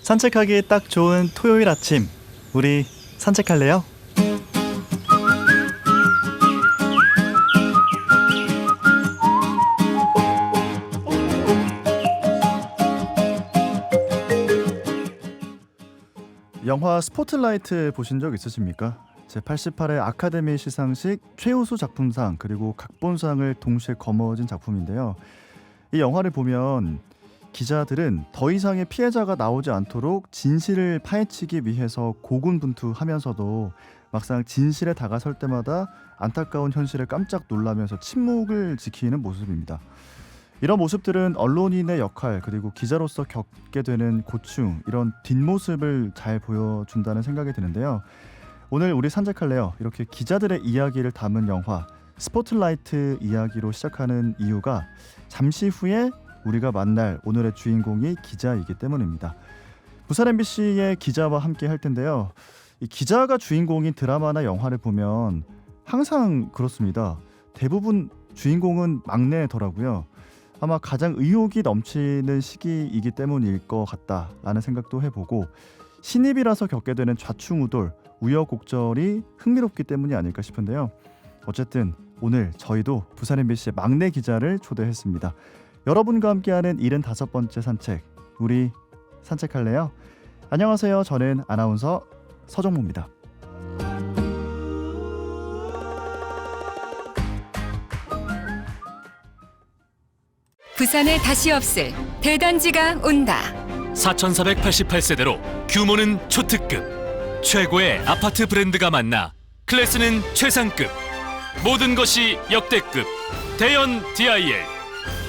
산책하기 딱 좋은 토요일 아침, 우리 산책할래요? 영화 스포트라이트 보신 적 있으십니까? 제88회 아카데미 시상식 최우수 작품상 그리고 각본상을 동시에 거머쥔 작품인데요. 이 영화를 보면 기자들은 더 이상의 피해자가 나오지 않도록 진실을 파헤치기 위해서 고군분투하면서도 막상 진실에 다가설 때마다 안타까운 현실에 깜짝 놀라면서 침묵을 지키는 모습입니다. 이런 모습들은 언론인의 역할 그리고 기자로서 겪게 되는 고충, 이런 뒷모습을 잘 보여준다는 생각이 드는데요. 오늘 우리 산책할래요, 이렇게 기자들의 이야기를 담은 영화 스포트라이트 이야기로 시작하는 이유가 잠시 후에 우리가 만날 오늘의 주인공이 기자이기 때문입니다. 부산 MBC의 기자와 함께 할 텐데요. 이 기자가 주인공인 드라마나 영화를 보면 항상 그렇습니다. 대부분 주인공은 막내더라고요. 아마 가장 의욕이 넘치는 시기이기 때문일 것 같다라는 생각도 해보고, 신입이라서 겪게 되는 좌충우돌, 우여곡절이 흥미롭기 때문이 아닐까 싶은데요. 어쨌든 오늘 저희도 부산 MBC의 막내 기자를 초대했습니다. 여러분과 함께하는 75번째 산책, 우리 산책할래요? 안녕하세요. 저는 아나운서 서정모입니다. 부산에 다시 없을 대단지가 온다. 4,488세대로 규모는 초특급, 최고의 아파트 브랜드가 만나 클래스는 최상급, 모든 것이 역대급 대연 DIL.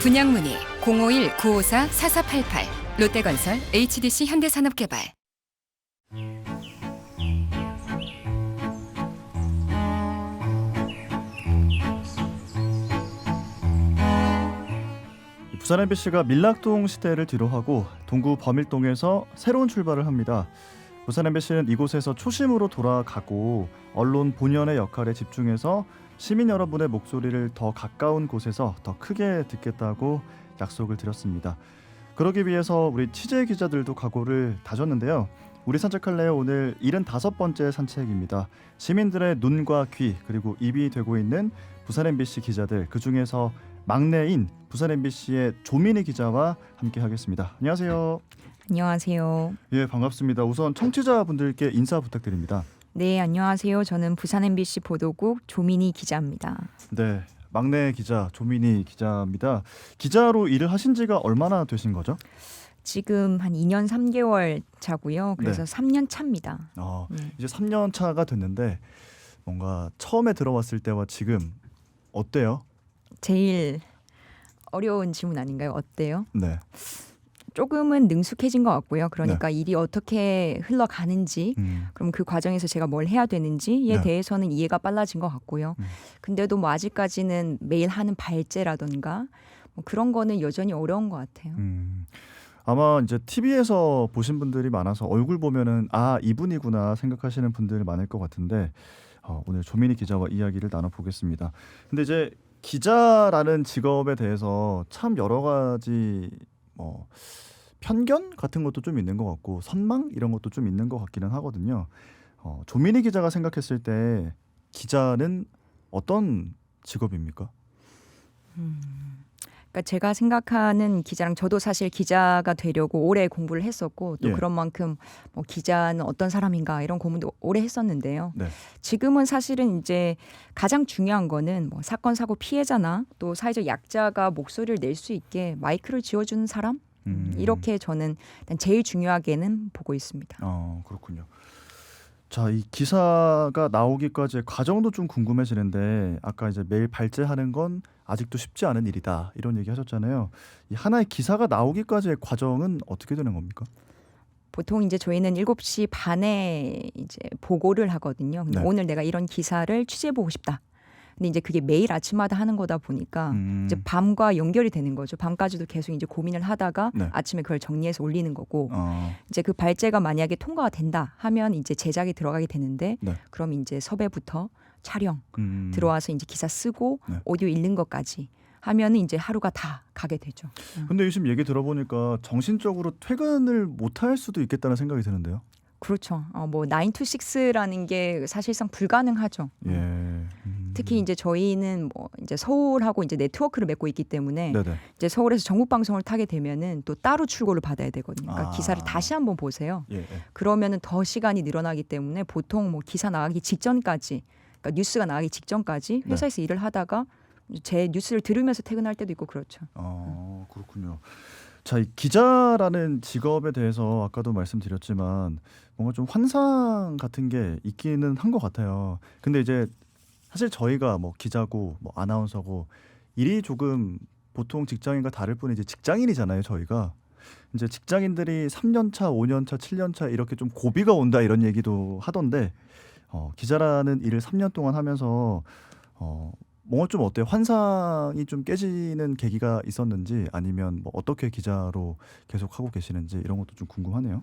분양문의 051-954-4488 롯데건설 HDC 현대산업개발. 부산 MBC가 밀락동 시대를 뒤로하고 동구 범일동에서 새로운 출발을 합니다. 부산 MBC는 이곳에서 초심으로 돌아가고 언론 본연의 역할에 집중해서 시민 여러분의 목소리를 더 가까운 곳에서 더 크게 듣겠다고 약속을 드렸습니다. 그러기 위해서 우리 취재 기자들도 각오를 다졌는데요. 우리 산책할래요, 오늘 75번째 산책입니다. 시민들의 눈과 귀 그리고 입이 되고 있는 부산 MBC 기자들, 그중에서 막내인 부산 MBC의 조민희 기자와 함께 하겠습니다. 안녕하세요. 안녕하세요. 예, 반갑습니다. 우선 청취자분들께 인사 부탁드립니다. 네, 안녕하세요. 저는 부산 MBC 보도국 조민희 기자입니다. 네, 막내 기자 조민희 기자입니다. 기자로 일을 하신 지가 얼마나 되신 거죠? 지금 한 2년 3개월 차고요. 그래서 네. 3년 차입니다. 이제 3년 차가 됐는데 뭔가 처음에 들어왔을 때와 지금 어때요? 제일 어려운 질문 아닌가요? 어때요? 네. 조금은 능숙해진 것 같고요. 그러니까 일이 어떻게 흘러가는지, 그럼 그 과정에서 제가 뭘 해야 되는지에 네. 대해서는 이해가 빨라진 것 같고요. 근데도 뭐 아직까지는 매일 하는 발제라던가 뭐 그런 거는 여전히 어려운 것 같아요. 아마 이제 TV에서 보신 분들이 많아서 얼굴 보면은 아, 이분이구나 생각하시는 분들 많을 것 같은데 오늘 조민희 기자와 이야기를 나눠보겠습니다. 근데 이제 기자라는 직업에 대해서 참 여러 가지 편견 같은 것도 좀 있는 것 같고 선망 이런 것도 좀 있는 것 같기는 하거든요. 조민희 기자가 생각했을 때 기자는 어떤 직업입니까? 그러니까 제가 생각하는 기자랑, 저도 사실 기자가 되려고 오래 공부를 했었고 또 예. 그런 만큼 뭐 기자는 어떤 사람인가 이런 고민도 오래 했었는데요. 네. 지금은 사실은 이제 가장 중요한 거는 뭐 사건 사고 피해자나 또 사회적 약자가 목소리를 낼 수 있게 마이크를 쥐어주는 사람, 이렇게 저는 일단 제일 중요하게는 보고 있습니다. 그렇군요. 자, 이 기사가 나오기까지의 과정도 좀 궁금해지는데, 아까 이제 매일 발제하는 건 아직도 쉽지 않은 일이다 이런 얘기 하셨잖아요. 이 하나의 기사가 나오기까지의 과정은 어떻게 되는 겁니까? 보통 이제 저희는 7시 반에 이제 보고를 하거든요. 근데 네. 오늘 내가 이런 기사를 취재해 보고 싶다. 근데 이제 그게 매일 아침마다 하는 거다 보니까 이제 밤과 연결이 되는 거죠. 밤까지도 계속 이제 고민을 하다가 네. 아침에 그걸 정리해서 올리는 거고, 어, 이제 그 발제가 만약에 통과가 된다 하면 이제 제작이 들어가게 되는데, 네. 그럼 이제 섭외부터 촬영 음, 들어와서 이제 기사 쓰고 네. 오디오 읽는 것까지 하면은 이제 하루가 다 가게 되죠. 근데 요즘 얘기 들어보니까 정신적으로 퇴근을 못할 수도 있겠다는 생각이 드는데요. 그렇죠. 뭐 9 to 6라는 게 사실상 불가능하죠. 예. 특히 이제 저희는 뭐 이제 서울하고 이제 네트워크를 맺고 있기 때문에 네네. 이제 서울에서 전국 방송을 타게 되면은 또 따로 출고를 받아야 되거든요. 그러니까 아. 기사를 다시 한번 보세요. 예. 예. 그러면은 더 시간이 늘어나기 때문에 보통 뭐 기사 나가기 직전까지, 그러니까 뉴스가 나가기 직전까지 네. 회사에서 일을 하다가 제 뉴스를 들으면서 퇴근할 때도 있고 그렇죠. 그렇군요. 자, 이 기자라는 직업에 대해서 아까도 말씀드렸지만 뭔가 좀 환상 같은 게 있기는 한 것 같아요. 근데 이제 사실 저희가 뭐 기자고 뭐 아나운서고 일이 조금 보통 직장인과 다를 뿐 이제 직장인이잖아요, 저희가. 이제 직장인들이 3년 차, 5년 차, 7년 차 이렇게 좀 고비가 온다 이런 얘기도 하던데 기자라는 일을 3년 동안 하면서 뭔가 좀 어때요? 환상이 좀 깨지는 계기가 있었는지 아니면 뭐 어떻게 기자로 계속 하고 계시는지 이런 것도 좀 궁금하네요.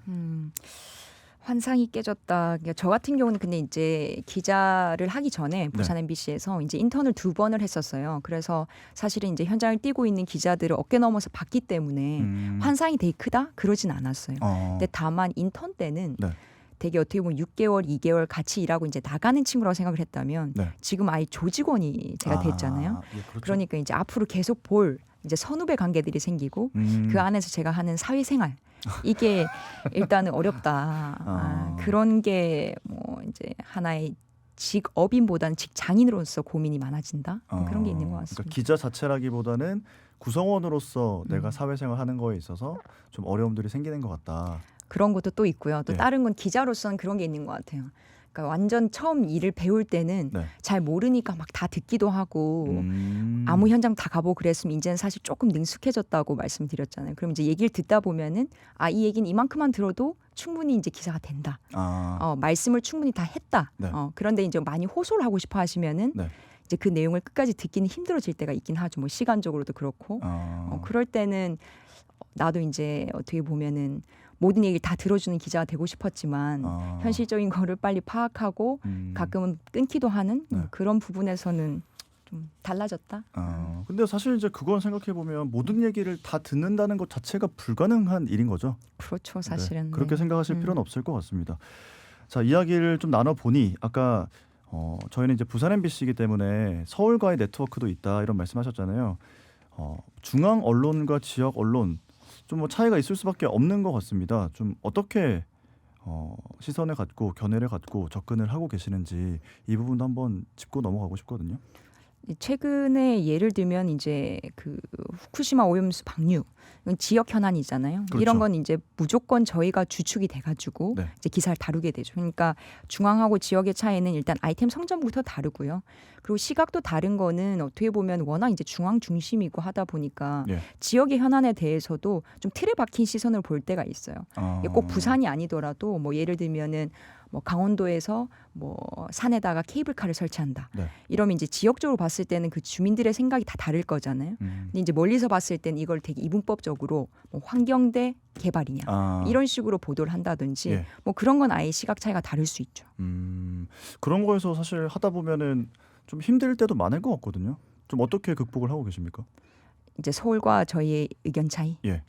환상이 깨졌다. 그러니까 저 같은 경우는 근데 이제 기자를 하기 전에 부산 MBC에서 이제 인턴을 2번을 했었어요. 그래서 사실은 이제 현장을 뛰고 있는 기자들을 어깨 넘어서 봤기 때문에 환상이 되게 크다? 그러진 않았어요. 근데 다만 인턴 때는 네. 되게 어떻게 보면 6개월, 2개월 같이 일하고 이제 나가는 친구라고 생각을 했다면 네. 지금 아예 조직원이 제가 됐잖아요. 예, 그렇죠. 그러니까 이제 앞으로 계속 볼 이제 선후배 관계들이 생기고 그 안에서 제가 하는 사회생활 이게 일단은 어렵다. 그런 게 뭐 이제 하나의 직업인보다는 직장인으로서 고민이 많아진다. 그런 게 있는 것 같습니다. 그러니까 기자 자체라기보다는 구성원으로서 내가 사회생활하는 거에 있어서 좀 어려움들이 생기는 것 같다. 그런 것도 또 있고요. 또 네. 다른 건 기자로서는 그런 게 있는 것 같아요. 그러니까 완전 처음 일을 배울 때는 네. 잘 모르니까 막 다 듣기도 하고 음. 아무 현장 다 가보고 그랬으면 이제는 사실 조금 능숙해졌다고 말씀드렸잖아요. 그럼 이제 얘기를 듣다 보면은 이 얘기는 이만큼만 들어도 충분히 이제 기사가 된다. 말씀을 충분히 다 했다. 네. 그런데 이제 많이 호소를 하고 싶어 하시면은 네. 이제 그 내용을 끝까지 듣기는 힘들어질 때가 있긴 하죠. 뭐 시간적으로도 그렇고. 그럴 때는 나도 이제 어떻게 보면은 모든 얘기를 다 들어주는 기자가 되고 싶었지만 현실적인 거를 빨리 파악하고 가끔은 끊기도 하는 네. 그런 부분에서는 좀 달라졌다. 근데 사실 이제 그건 생각해 보면 모든 얘기를 다 듣는다는 것 자체가 불가능한 일인 거죠. 그렇죠, 사실은. 네. 그렇게 네. 생각하실 필요는 없을 것 같습니다. 자, 이야기를 좀 나눠 보니 아까 저희는 이제 부산 MBC이기 때문에 서울과의 네트워크도 있다 이런 말씀하셨잖아요. 중앙 언론과 지역 언론 좀 뭐 차이가 있을 수밖에 없는 것 같습니다. 좀 어떻게 시선을 갖고 견해를 갖고 접근을 하고 계시는지 이 부분도 한번 짚고 넘어가고 싶거든요. 최근에 예를 들면 이제 그 후쿠시마 오염수 방류 이건 지역 현안이잖아요. 그렇죠. 이런 건 이제 무조건 저희가 주축이 돼가지고 네. 이제 기사를 다루게 되죠. 그러니까 중앙하고 지역의 차이는 일단 아이템 성점부터 다르고요. 그리고 시각도 다른 거는 어떻게 보면 워낙 이제 중앙 중심이고 하다 보니까 예. 지역의 현안에 대해서도 좀 틀에 박힌 시선을 볼 때가 있어요. 이게 꼭 부산이 아니더라도 뭐 예를 들면은 뭐 강원도에서 뭐 산에다가 케이블카를 설치한다. 네. 이러면 이제 지역적으로 봤을 때는 그 주민들의 생각이 다 다를 거잖아요. 근데 이제 멀리서 봤을 때는 이걸 되게 이분법적으로 뭐 환경 대 개발이냐 이런 식으로 보도를 한다든지 예. 뭐 그런 건 아예 시각 차이가 다를 수 있죠. 그런 거에서 사실 하다 보면은 좀 힘들 때도 많을 것 같거든요. 좀 어떻게 극복을 하고 계십니까? 이제 서울과 저희의 의견 차이. 예.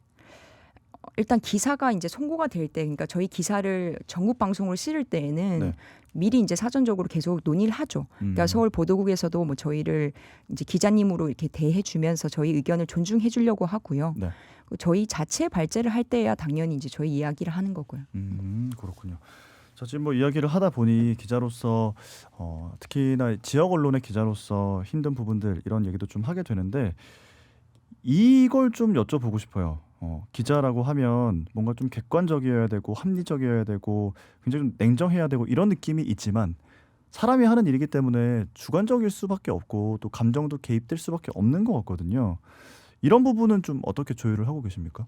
일단 기사가 이제 송고가 될 때, 그러니까 저희 기사를 전국 방송으로 실을 때에는 네. 미리 이제 사전적으로 계속 논의를 하죠. 그러니까 서울 보도국에서도 뭐 저희를 이제 기자님으로 이렇게 대해 주면서 저희 의견을 존중해 주려고 하고요. 네. 저희 자체 발제를 할 때야 당연히 이제 저희 이야기를 하는 거고요. 그렇군요. 자, 지금 뭐 이야기를 하다 보니 기자로서 특히나 지역 언론의 기자로서 힘든 부분들 이런 얘기도 좀 하게 되는데 이걸 좀 여쭤보고 싶어요. 기자라고 하면 뭔가 좀 객관적이어야 되고 합리적이어야 되고 굉장히 좀 냉정해야 되고 이런 느낌이 있지만 사람이 하는 일이기 때문에 주관적일 수밖에 없고 또 감정도 개입될 수밖에 없는 것 같거든요. 이런 부분은 좀 어떻게 조율을 하고 계십니까?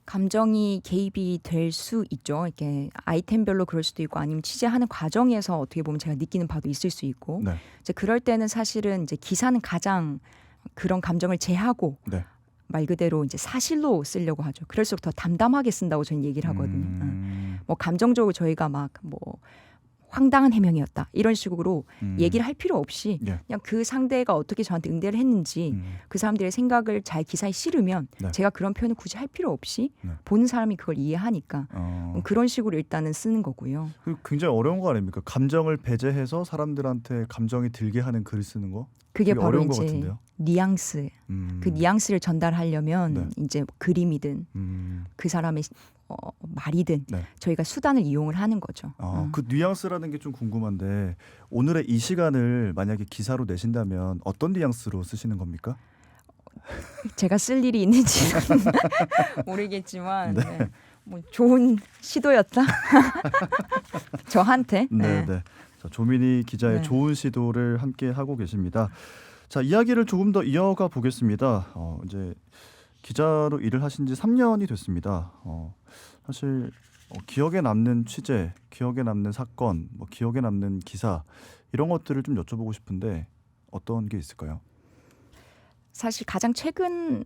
감정이 개입이 될 수 있죠. 이렇게 아이템별로 그럴 수도 있고 아니면 취재하는 과정에서 어떻게 보면 제가 느끼는 바도 있을 수 있고 네. 이제 그럴 때는 사실은 이제 기사는 가장 그런 감정을 제하고 네. 말 그대로 이제 사실로 쓰려고 하죠. 그럴수록 더 담담하게 쓴다고 저는 얘기를 하거든요. 뭐 감정적으로 저희가 막 뭐 황당한 해명이었다. 이런 식으로 음. 얘기를 할 필요 없이 예. 그냥 그 상대가 어떻게 저한테 응대를 했는지 그 사람들의 생각을 잘 기사에 실으면 네. 제가 그런 표현을 굳이 할 필요 없이 네. 보는 사람이 그걸 이해하니까 그런 식으로 일단은 쓰는 거고요. 그 굉장히 어려운 거 아닙니까? 감정을 배제해서 사람들한테 감정이 들게 하는 글을 쓰는 거. 그게 되게 바로 어려운 것 이제 같은데요. 뉘앙스. 그 뉘앙스를 전달하려면 네. 이제 그림이든 그 사람의 말이든 네. 저희가 수단을 이용을 하는 거죠. 그 뉘앙스라는 게 좀 궁금한데 오늘의 이 시간을 만약에 기사로 내신다면 어떤 뉘앙스로 쓰시는 겁니까? 제가 쓸 일이 있는지는 모르겠지만 네. 네. 뭐 좋은 시도였다. 저한테. 네, 네. 자, 조민희 기자의 네. 좋은 시도를 함께 하고 계십니다. 자, 이야기를 조금 더 이어가 보겠습니다. 이제 기자로 일을 하신 지 3년이 됐습니다. 사실 기억에 남는 취재, 기억에 남는 사건, 뭐 기억에 남는 기사 이런 것들을 좀 여쭤보고 싶은데 어떤 게 있을까요? 사실 가장 최근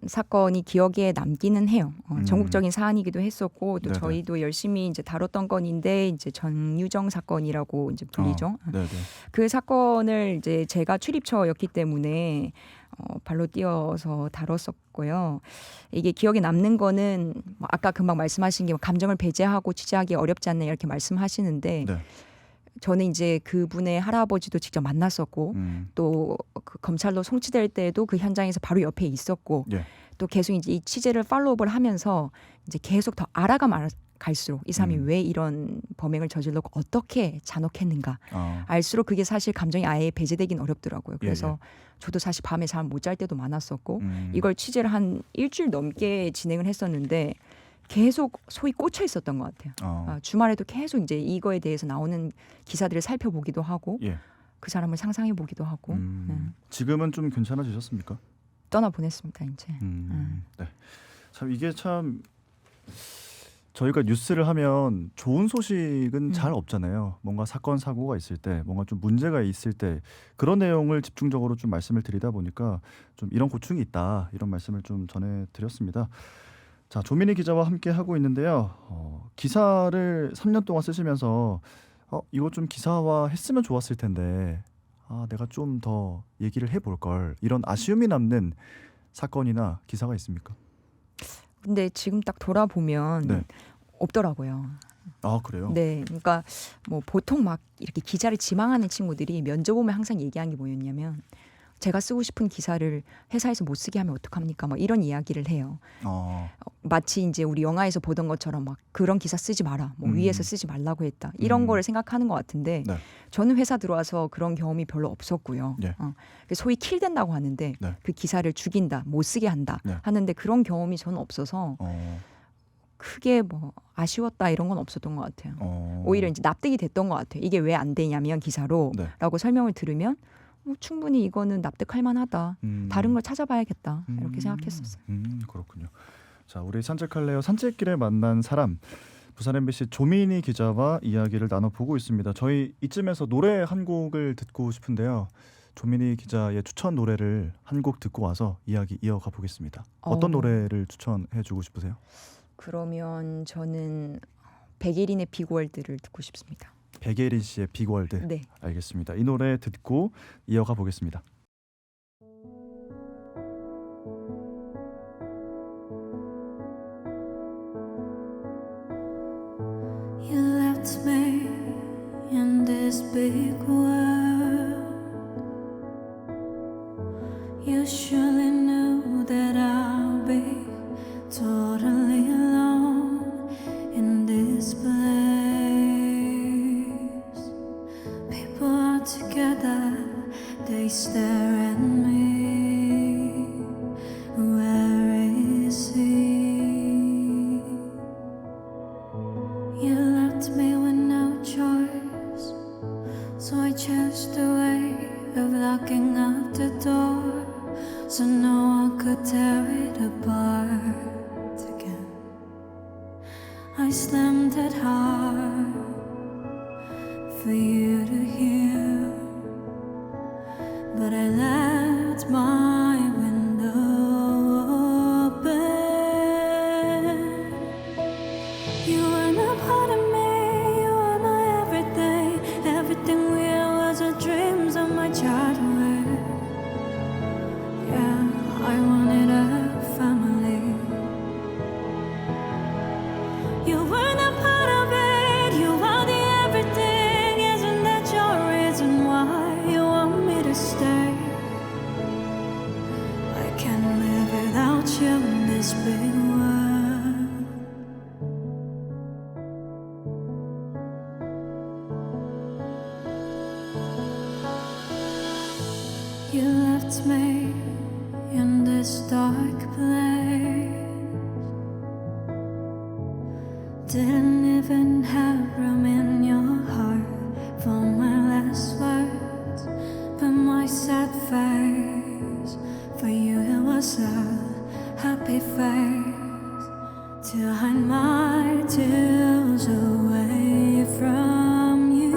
사건이 기억에 남기는 해요. 전국적인 사안이기도 했었고 또 네네. 저희도 열심히 이제 다뤘던 건인데 이제 전유정 사건이라고 이제 불리죠. 네, 네. 그 사건을 이제 제가 출입처였기 때문에 발로 뛰어서 다뤘었고요. 이게 기억에 남는 거는 뭐 아까 금방 말씀하신 게 감정을 배제하고 취재하기 어렵지 않나 이렇게 말씀하시는데 네. 저는 이제 그분의 할아버지도 직접 만났었고 또 그 검찰로 송치될 때도 그 현장에서 바로 옆에 있었고 예. 또 계속 이제 이 취재를 팔로우업을 하면서 이제 계속 더 알아가 갈수록 이 사람이 왜 이런 범행을 저질렀고 어떻게 잔혹했는가 알수록 그게 사실 감정이 아예 배제되긴 어렵더라고요. 그래서 저도 사실 밤에 잠 못 잘 때도 많았었고 이걸 취재를 한 일주일 넘게 진행을 했었는데 계속 소위 꽂혀 있었던 것 같아요. 주말에도 계속 이제 이거에 대해서 나오는 기사들을 살펴보기도 하고 예. 그 사람을 상상해 보기도 하고 지금은 좀 괜찮아지셨습니까? 떠나 보냈습니다 이제. 네. 참 이게 참 저희가 뉴스를 하면 좋은 소식은 잘 없잖아요. 뭔가 사건 사고가 있을 때, 뭔가 좀 문제가 있을 때 그런 내용을 집중적으로 좀 말씀을 드리다 보니까 좀 이런 고충이 있다 이런 말씀을 좀 전해드렸습니다. 자, 조민희 기자와 함께 하고 있는데요. 기사를 3년 동안 쓰시면서 이거 좀 기사화 했으면 좋았을 텐데 내가 좀 더 얘기를 해볼 걸 이런 아쉬움이 남는 사건이나 기사가 있습니까? 근데 지금 딱 돌아보면 네. 없더라고요. 아, 그래요? 네, 그러니까 뭐 보통 막 이렇게 기자를 지망하는 친구들이 면접 오면 항상 얘기하는 게 뭐였냐면 제가 쓰고 싶은 기사를 회사에서 못 쓰게 하면 어떡합니까? 막 이런 이야기를 해요. 마치 이제 우리 영화에서 보던 것처럼 막 그런 기사 쓰지 마라. 뭐 위에서 쓰지 말라고 했다. 이런 거를 생각하는 것 같은데 네. 저는 회사 들어와서 그런 경험이 별로 없었고요. 네. 소위 킬된다고 하는데 네. 그 기사를 죽인다, 못 쓰게 한다 네. 하는데 그런 경험이 저는 없어서 크게 뭐 아쉬웠다 이런 건 없었던 것 같아요. 오히려 이제 납득이 됐던 것 같아요. 이게 왜 안 되냐면 기사로 네. 라고 설명을 들으면 충분히 이거는 납득할 만하다. 다른 걸 찾아봐야겠다. 이렇게 생각했었어요. 그렇군요. 자, 우리 산책할래요 산책길에 만난 사람 부산 MBC 조민희 기자와 이야기를 나눠보고 있습니다. 저희 이쯤에서 노래 한 곡을 듣고 싶은데요. 조민희 기자의 추천 노래를 한 곡 듣고 와서 이야기 이어가 보겠습니다. 어떤 노래를 추천해주고 싶으세요? 그러면 저는 백예린의 빅월드를 듣고 싶습니다. 백예린 씨의 빅월드. 네. 알겠습니다. 이 노래 듣고 이어가 보겠습니다. You left me in this big world. You surely knew that I'll be totally alone in this place. People are together, they stare at me. Where is he? You left me with no choice, so I chose the way of locking up the door, so no one could tear it apart again. I slammed it hard for you to hear, but I left my window open. You are not part of me, you are my everything. didn't even have room in your heart for my last words, but my sad face for you it was a happy face to hide my tears away from you.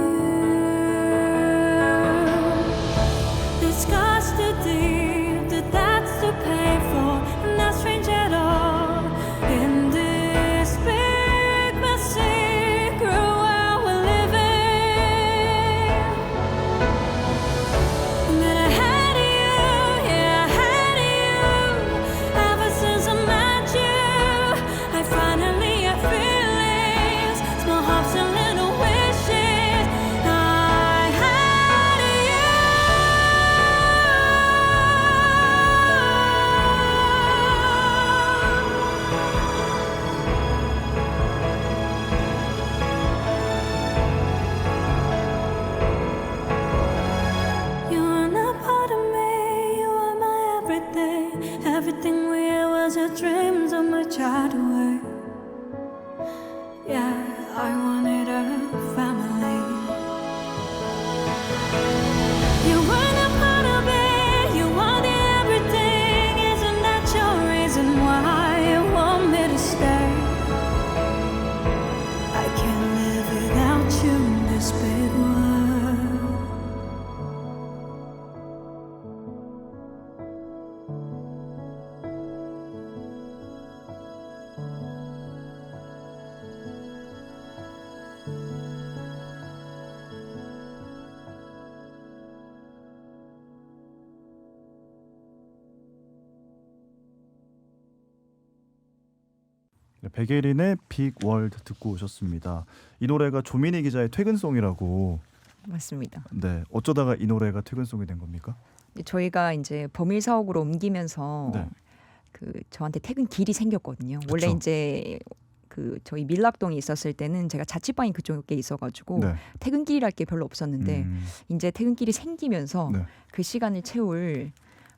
This goes too deep, that's to pay for, and not strange at all. In this big, messy, cruel world we're living, that I had you, yeah, I had you. Ever since I met you, I finally have feelings, small hopes and little wishes. I had you. You are not part of me, you are my everything. Everything we had was your dreams of my childhood. Yeah, I wanted a family. You were not part of it, you wanted everything. Isn't that your reason why you want me to stay? I can't live without you in this big world. 네, 백예린의 빅 월드 듣고 오셨습니다. 이 노래가 조민희 기자의 퇴근송이라고. 맞습니다. 네, 어쩌다가 이 노래가 퇴근송이 된 겁니까? 저희가 이제 범일 사옥으로 옮기면서 네. 그 저한테 퇴근길이 생겼거든요. 그쵸. 원래 이제 그 저희 밀락동에 있었을 때는 제가 자취방이 그쪽에 있어가지고 네. 퇴근길이랄 게 별로 없었는데 이제 퇴근길이 생기면서 네. 그 시간을 채울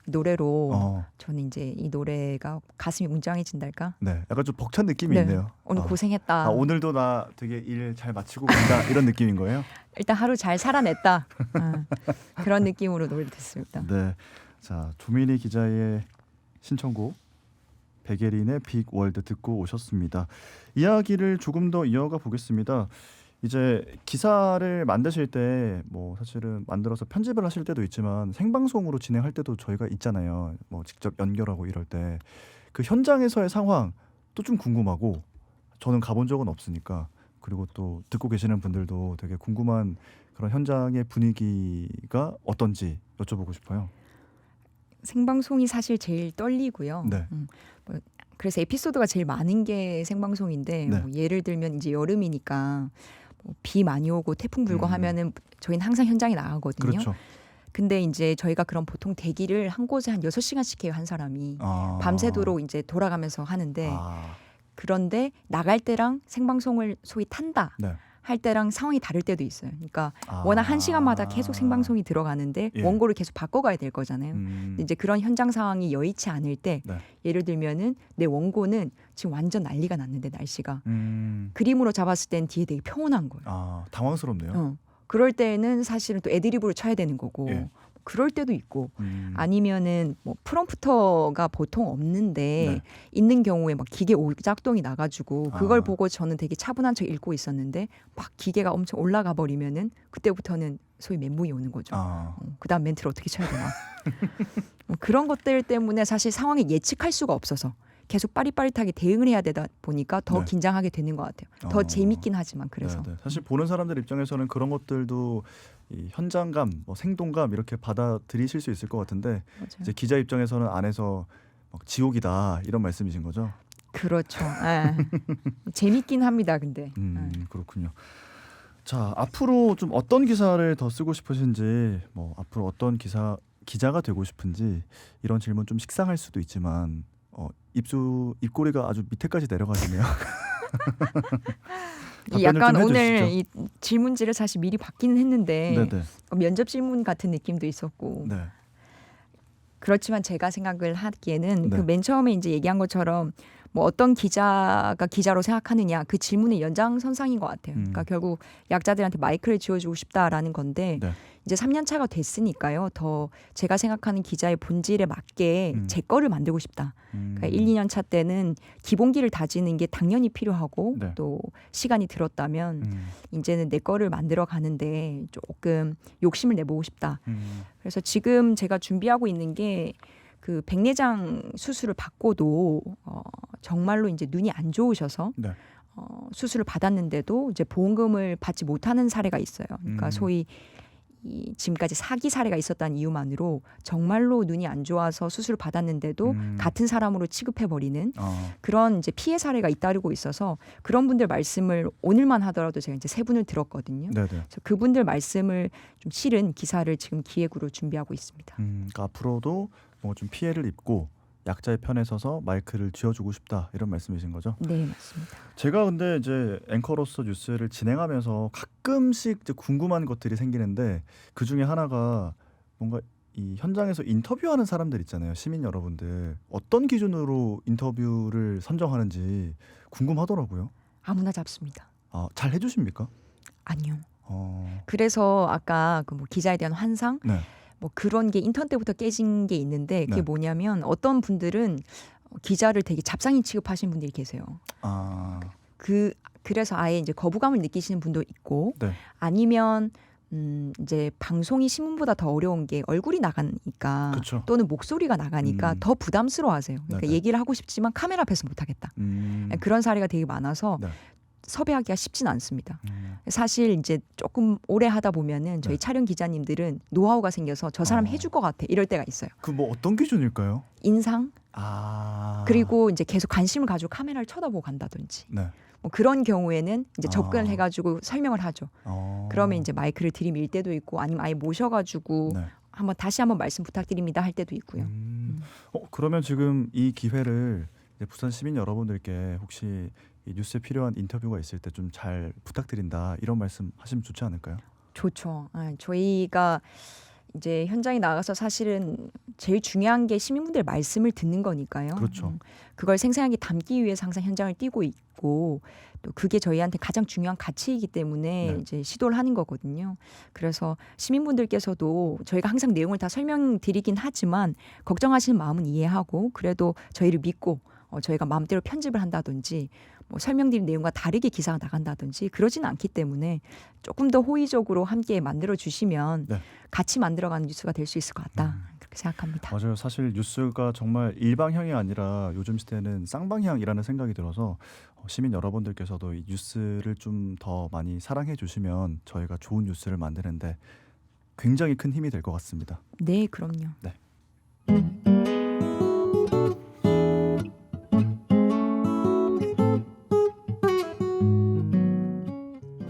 노래로 어, 저는 이제 이 노래가 가슴이 웅장해진달까? 네, 약간 좀 벅찬 느낌이 네. 있네요. 오늘 고생했다. 아, 오늘도 나 되게 일 잘 마치고 간다 이런 느낌인 거예요? 일단 하루 잘 살아냈다. 그런 느낌으로 노래를 듣습니다. 네, 자 조민희 기자의 신청곡 백예린의 빅 월드 듣고 오셨습니다. 이야기를 조금 더 이어가 보겠습니다. 이제 기사를 만드실 때 뭐 사실은 만들어서 편집을 하실 때도 있지만 생방송으로 진행할 때도 저희가 있잖아요. 뭐 직접 연결하고 이럴 때 그 현장에서의 상황 또 좀 궁금하고 저는 가본 적은 없으니까 그리고 또 듣고 계시는 분들도 되게 궁금한 그런 현장의 분위기가 어떤지 여쭤보고 싶어요. 생방송이 사실 제일 떨리고요. 네. 뭐 그래서 에피소드가 제일 많은 게 생방송인데 네. 뭐 예를 들면 이제 여름이니까 뭐 비 많이 오고 태풍 불고 하면은 저희는 항상 현장에 나가거든요. 그렇죠. 근데 이제 저희가 그럼 보통 대기를 한 곳에 한 6시간씩 해요, 한 사람이. 아. 밤새도록 이제 돌아가면서 하는데 아. 그런데 나갈 때랑 생방송을 소위 탄다 네. 할 때랑 상황이 다를 때도 있어요. 그러니까 아. 워낙 한 시간마다 계속 생방송이 들어가는데 예. 원고를 계속 바꿔가야 될 거잖아요. 근데 이제 그런 현장 상황이 여의치 않을 때 네. 예를 들면은 내 원고는 지금 완전 난리가 났는데 날씨가 그림으로 잡았을 땐 뒤에 되게 평온한 거예요. 아, 당황스럽네요. 그럴 때는 사실은 또 애드리브를 쳐야 되는 거고 예. 그럴 때도 있고 아니면은 뭐 프롬프터가 보통 없는데 네. 있는 경우에 막 기계 오작동이 나가지고 그걸 아. 보고 저는 되게 차분한 척 읽고 있었는데 막 기계가 엄청 올라가 버리면은 그때부터는 소위 멘붕이 오는 거죠. 아. 그다음 멘트를 어떻게 쳐야 되나. 그런 것들 때문에 사실 상황을 예측할 수가 없어서 계속 빠릿빠릿하게 대응을 해야 되다 보니까 더 네. 긴장하게 되는 것 같아요. 더 재밌긴 하지만 그래서. 네, 네. 사실 보는 사람들 입장에서는 그런 것들도 이 현장감, 뭐 생동감 이렇게 받아들이실 수 있을 것 같은데 맞아요. 이제 기자 입장에서는 안에서 막 지옥이다 이런 말씀이신 거죠? 그렇죠. 예. 재밌긴 합니다. 근데. 그렇군요. 자, 앞으로 좀 어떤 기사를 더 쓰고 싶으신지, 뭐 앞으로 어떤 기자가 되고 싶은지 이런 질문 좀 식상할 수도 있지만 입꼬리가 아주 밑에까지 내려가시네요. 이 약간 좀 오늘 해주시죠. 이 질문지를 사실 미리 받기는 했는데 네네. 면접 질문 같은 느낌도 있었고 네. 그렇지만 제가 생각을 하기에는 네. 그 맨 처음에 이제 얘기한 것처럼 뭐 어떤 기자가 기자로 생각하느냐 그 질문의 연장선상인 것 같아요. 그러니까 결국 약자들한테 마이크를 쥐어주고 싶다라는 건데 네. 이제 3년 차가 됐으니까요. 더 제가 생각하는 기자의 본질에 맞게 제 거를 만들고 싶다. 그러니까 1, 2년 차 때는 기본기를 다지는 게 당연히 필요하고 네. 또 시간이 들었다면 이제는 내 거를 만들어 가는데 조금 욕심을 내보고 싶다. 그래서 지금 제가 준비하고 있는 게 그 백내장 수술을 받고도 정말로 이제 눈이 안 좋으셔서 네. 수술을 받았는데도 이제 보험금을 받지 못하는 사례가 있어요. 그러니까 소위 이 지금까지 사기 사례가 있었다는 이유만으로 정말로 눈이 안 좋아서 수술을 받았는데도 같은 사람으로 취급해버리는 그런 이제 피해 사례가 잇따르고 있어서 그런 분들 말씀을 오늘만 하더라도 제가 이제 3분을 들었거든요. 네네. 그래서 그분들 말씀을 좀 실은 기사를 지금 기획으로 준비하고 있습니다. 그러니까 앞으로도 뭐 좀 피해를 입고 약자의 편에 서서 마이크를 쥐어주고 싶다 이런 말씀이신 거죠? 네, 맞습니다. 제가 근데 이제 앵커로서 뉴스를 진행하면서 가끔씩 이제 궁금한 것들이 생기는데 그 중에 하나가 뭔가 이 현장에서 인터뷰하는 사람들 있잖아요. 시민 여러분들 어떤 기준으로 인터뷰를 선정하는지 궁금하더라고요. 아무나 잡습니다. 잘 해주십니까? 아니요. 어, 그래서 아까 그 뭐 기자에 대한 환상 네. 뭐 그런 게 인턴 때부터 깨진 게 있는데 그게 네. 뭐냐면 어떤 분들은 기자를 되게 잡상인 취급하시는 분들이 계세요. 그래서 아예 이제 거부감을 느끼시는 분도 있고 네. 아니면 이제 방송이 신문보다 더 어려운 게 얼굴이 나가니까 그쵸. 또는 목소리가 나가니까 더 부담스러워하세요. 그러니까 네네. 얘기를 하고 싶지만 카메라 앞에서 못하겠다. 그런 사례가 되게 많아서 네. 섭외하기가 쉽진 않습니다. 사실 이제 조금 오래 하다 보면은 저희 네. 촬영 기자님들은 노하우가 생겨서 저 사람 해줄 것 같아 이럴 때가 있어요. 그 뭐 어떤 기준일까요? 인상 그리고 이제 계속 관심을 가지고 카메라를 쳐다보고 간다든지 네. 뭐 그런 경우에는 이제 접근을 해가지고 설명을 하죠. 그러면 이제 마이크를 들이밀 때도 있고 아니면 아예 모셔가지고 네. 다시 한번 말씀 부탁드립니다 할 때도 있고요. 그러면 지금 이 기회를 이제 부산 시민 여러분들께 혹시 이 뉴스에 필요한 인터뷰가 있을 때 좀 잘 부탁드린다 이런 말씀 하시면 좋지 않을까요? 좋죠. 저희가 이제 현장에 나가서 사실은 제일 중요한 게 시민분들의 말씀을 듣는 거니까요. 그렇죠. 그걸 생생하게 담기 위해서 항상 현장을 뛰고 있고 또 그게 저희한테 가장 중요한 가치이기 때문에 네. 이제 시도를 하는 거거든요. 그래서 시민분들께서도 저희가 항상 내용을 다 설명드리긴 하지만 걱정하시는 마음은 이해하고 그래도 저희를 믿고 저희가 마음대로 편집을 한다든지 뭐 설명드린 내용과 다르게 기사가 나간다든지 그러지는 않기 때문에 조금 더 호의적으로 함께 만들어 주시면 네. 같이 만들어가는 뉴스가 될 수 있을 것 같다 그렇게 생각합니다. 맞아요. 사실 뉴스가 정말 일방향이 아니라 요즘 시대는 쌍방향이라는 생각이 들어서 시민 여러분들께서도 이 뉴스를 좀 더 많이 사랑해 주시면 저희가 좋은 뉴스를 만드는데 굉장히 큰 힘이 될 것 같습니다. 네, 그럼요. 네.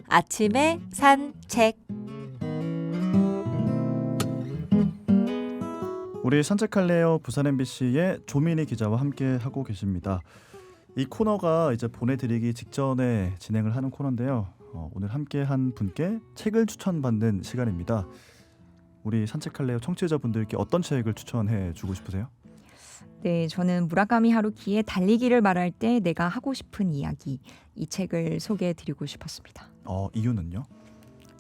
아침에 산책. 우리 산책할래요 부산 MBC의 조민희 기자와 함께 하고 계십니다. 이 코너가 이제 보내드리기 직전에 진행을 하는 코너인데요. 오늘 함께 한 분께 책을 추천받는 시간입니다. 우리 산책할래요 청취자분들께 어떤 책을 추천해 주고 싶으세요? 네, 저는 무라카미 하루키의 달리기를 말할 때 내가 하고 싶은 이야기 이 책을 소개해 드리고 싶었습니다. 이유는요?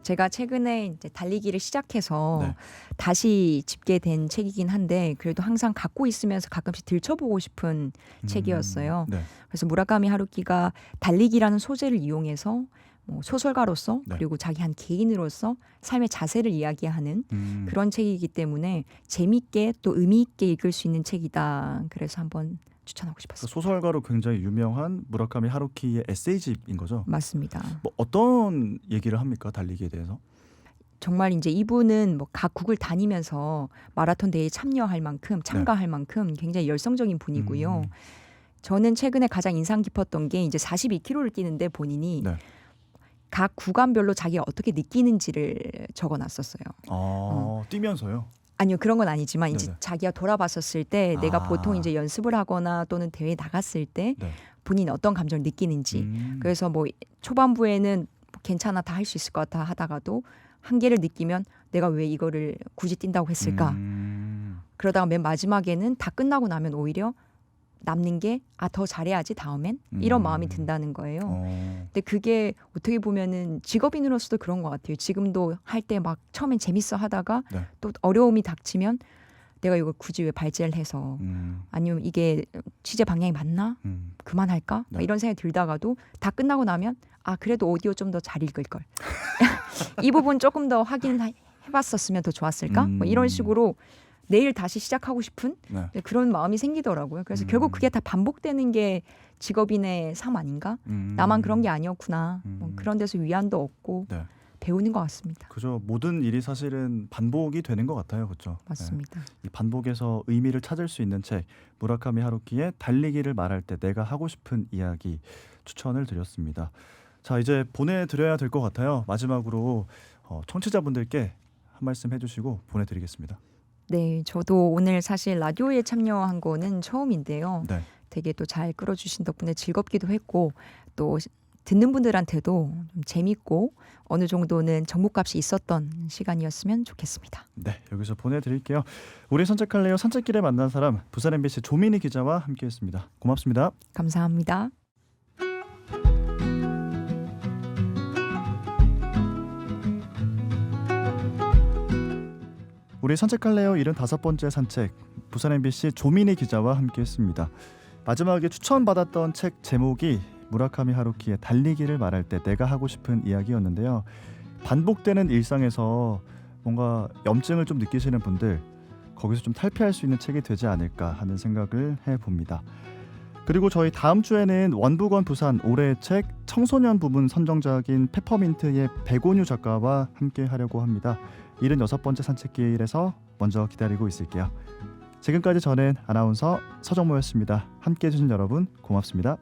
제가 최근에 이제 달리기를 시작해서 네. 다시 집계된 책이긴 한데 그래도 항상 갖고 있으면서 가끔씩 들춰보고 싶은 책이었어요. 네. 그래서 무라카미 하루키가 달리기라는 소재를 이용해서 뭐 소설가로서 네. 그리고 자기 한 개인으로서 삶의 자세를 이야기하는 그런 책이기 때문에 재밌게 또 의미 있게 읽을 수 있는 책이다. 그래서 한번 추천하고 싶었어요. 소설가로 굉장히 유명한 무라카미 하루키의 에세이집인 거죠? 맞습니다. 뭐 어떤 얘기를 합니까? 달리기에 대해서? 정말 이제 이분은 뭐 각 국을 다니면서 마라톤 대회에 참여할 만큼 참가할 만큼 굉장히 열성적인 분이고요. 저는 최근에 가장 인상 깊었던 게 이제 42km를 뛰는데 본인이 네. 각 구간별로 자기가 어떻게 느끼는지를 적어놨었어요. 뛰면서요? 아니요, 그런 건 아니지만 이제 네네. 자기가 돌아봤었을 때 내가 보통 이제 연습을 하거나 또는 대회 나갔을 때 네. 본인이 어떤 감정을 느끼는지. 그래서 뭐 초반부에는 괜찮아 다 할 수 있을 것 같아 하다가도 한계를 느끼면 내가 왜 이거를 굳이 뛴다고 했을까. 그러다가 맨 마지막에는 다 끝나고 나면 오히려 남는 게 더 잘해야지 다음엔 이런 마음이 든다는 거예요. 근데 그게 어떻게 보면은 직업인으로서도 그런 것 같아요. 지금도 할 때 막 처음엔 재밌어 하다가 네. 또 어려움이 닥치면 내가 이걸 굳이 왜 발제를 해서 아니면 이게 취재 방향이 맞나? 그만할까? 네. 막 이런 생각이 들다가도 다 끝나고 나면 그래도 오디오 좀 더 잘 읽을 걸. 이 부분 조금 더 확인해봤었으면 더 좋았을까? 뭐 이런 식으로 내일 다시 시작하고 싶은 네. 그런 마음이 생기더라고요. 그래서 결국 그게 다 반복되는 게 직업인의 삶 아닌가? 나만 그런 게 아니었구나. 뭐 그런 데서 위안도 얻고 네. 배우는 것 같습니다. 그죠. 모든 일이 사실은 반복이 되는 것 같아요. 그렇죠. 맞습니다. 이 반복에서 의미를 찾을 수 있는 책 무라카미 하루키의 달리기를 말할 때 내가 하고 싶은 이야기 추천을 드렸습니다. 자, 이제 보내드려야 될 것 같아요. 마지막으로 청취자분들께 한 말씀 해주시고 보내드리겠습니다. 네, 저도 오늘 사실 라디오에 참여한 거는 처음인데요. 네. 되게 또 잘 끌어주신 덕분에 즐겁기도 했고 또 듣는 분들한테도 좀 재밌고 어느 정도는 정보값이 있었던 시간이었으면 좋겠습니다. 네, 여기서 보내드릴게요. 우리 산책할래요? 산책길에 만난 사람 부산 MBC 조민희 기자와 함께했습니다. 고맙습니다. 감사합니다. 우리 산책할래요? 75번째 산책 부산 MBC 조민희 기자와 함께했습니다. 마지막에 추천받았던 책 제목이 무라카미 하루키의 달리기를 말할 때 내가 하고 싶은 이야기였는데요. 반복되는 일상에서 뭔가 염증을 좀 느끼시는 분들 거기서 좀 탈피할 수 있는 책이 되지 않을까 하는 생각을 해봅니다. 그리고 저희 다음 주에는 원북원 부산 올해의 책 청소년 부문 선정작인 페퍼민트의 백온유 작가와 함께 하려고 합니다. 76번째 산책길에서 먼저 기다리고 있을게요. 지금까지 저는 아나운서 서정모였습니다. 함께해 주신 여러분 고맙습니다.